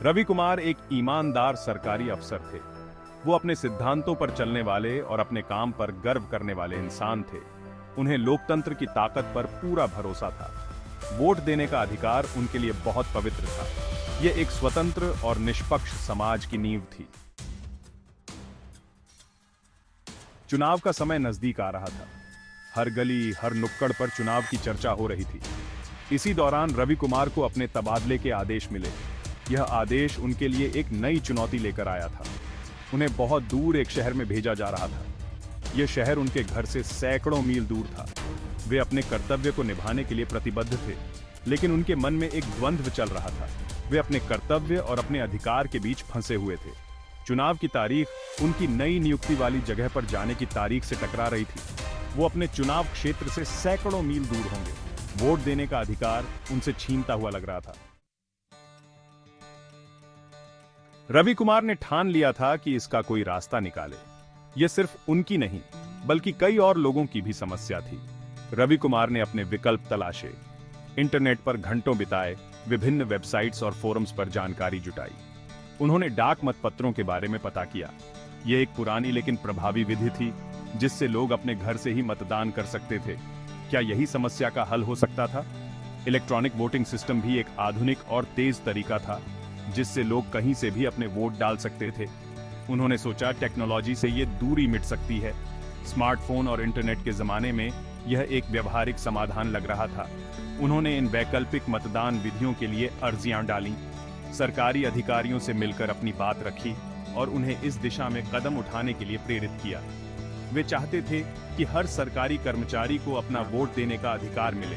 रवि कुमार एक ईमानदार सरकारी अफसर थे। वो अपने सिद्धांतों पर चलने वाले और अपने काम पर गर्व करने वाले इंसान थे। उन्हें लोकतंत्र की ताकत पर पूरा भरोसा था। वोट देने का अधिकार उनके लिए बहुत पवित्र था। यह एक स्वतंत्र और निष्पक्ष समाज की नींव थी। चुनाव का समय नजदीक आ रहा था। हर गली, हर नुक्कड़ पर चुनाव की चर्चा हो रही थी। इसी दौरान रवि कुमार को अपने तबादले के आदेश मिले। यह आदेश उनके लिए एक नई चुनौती लेकर आया था। उन्हें बहुत दूर एक शहर में भेजा जा रहा था। यह शहर उनके घर से सैकड़ों मील दूर था। वे अपने कर्तव्य को निभाने के लिए प्रतिबद्ध थे, लेकिन उनके मन में एक द्वंद्व चल रहा था। वे अपने कर्तव्य और अपने अधिकार के बीच फंसे हुए थे। चुनाव की तारीख उनकी नई नियुक्ति वाली जगह पर जाने की तारीख से टकरा रही थी। वो अपने चुनाव क्षेत्र से सैकड़ों मील दूर होंगे। वोट देने का अधिकार उनसे छीनता हुआ लग रहा था। रवि कुमार ने ठान लिया था कि इसका कोई रास्ता निकाले। यह सिर्फ उनकी नहीं, बल्कि कई और लोगों की भी समस्या थी। रवि कुमार ने अपने विकल्प तलाशे, इंटरनेट पर घंटों बिताए, विभिन्न वेबसाइट्स और फोरम्स पर जानकारी जुटाई। उन्होंने डाक मतपत्रों के बारे में पता किया। यह एक पुरानी लेकिन प्रभावी विधि थी, जिससे लोग अपने घर से ही मतदान कर सकते थे। क्या यही समस्या का हल हो सकता था? इलेक्ट्रॉनिक वोटिंग सिस्टम भी एक आधुनिक और तेज तरीका था, जिससे लोग कहीं से भी अपने वोट डाल सकते थे। उन्होंने सोचा, टेक्नोलॉजी से ये दूरी मिट सकती है। स्मार्टफोन और इंटरनेट के जमाने में यह एक व्यवहारिक समाधान लग रहा था। उन्होंने इन वैकल्पिक मतदान विधियों के लिए अर्जियां डाली, सरकारी अधिकारियों से मिलकर अपनी बात रखी और उन्हें इस दिशा में कदम उठाने के लिए प्रेरित किया। वे चाहते थे कि हर सरकारी कर्मचारी को अपना वोट देने का अधिकार मिले।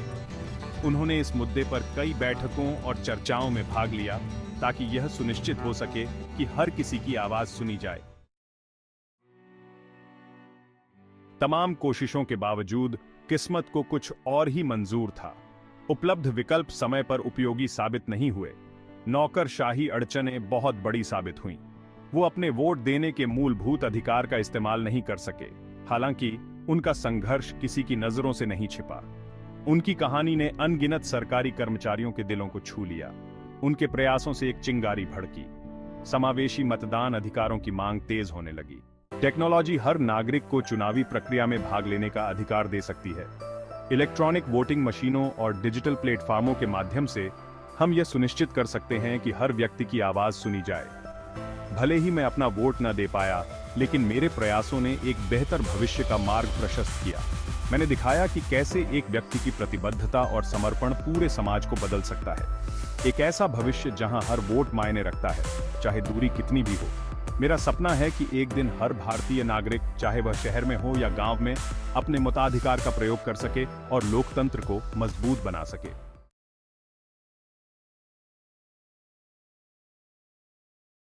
उन्होंने इस मुद्दे पर कई बैठकों और चर्चाओं में भाग लिया, ताकि यह सुनिश्चित हो सके कि हर किसी की आवाज सुनी जाए। तमाम कोशिशों के बावजूद किस्मत को कुछ और ही मंजूर था। उपलब्ध विकल्प समय पर उपयोगी साबित नहीं हुए। नौकरशाही अड़चनें बहुत बड़ी साबित हुईं। वो अपने वोट देने के मूलभूत अधिकार का इस्तेमाल नहीं कर सके। हालांकि उनका संघर्ष किसी की नजरों से नहीं छिपा। उनकी कहानी ने अनगिनत सरकारी कर्मचारियों के दिलों को छू लिया। उनके प्रयासों से एक चिंगारी भड़की। समावेशी मतदान अधिकारों की मांग तेज होने लगी। टेक्नोलॉजी हर नागरिक को चुनावी प्रक्रिया में भाग लेने का अधिकार दे सकती है। इलेक्ट्रॉनिक वोटिंग मशीनों और डिजिटल प्लेटफॉर्मों के माध्यम से हम यह सुनिश्चित कर सकते हैं कि हर व्यक्ति की आवाज सुनी जाए। भले ही मैं अपना वोट न दे पाया, लेकिन मेरे प्रयासों ने एक बेहतर भविष्य का मार्ग प्रशस्त किया। मैंने दिखाया कि कैसे एक व्यक्ति की प्रतिबद्धता और समर्पण पूरे समाज को बदल सकता है। एक ऐसा भविष्य जहां हर वोट मायने रखता है, चाहे दूरी कितनी भी हो। मेरा सपना है कि एक दिन हर भारतीय नागरिक, चाहे वह शहर में हो या गांव में, अपने मताधिकार का प्रयोग कर सके और लोकतंत्र को मजबूत बना सके।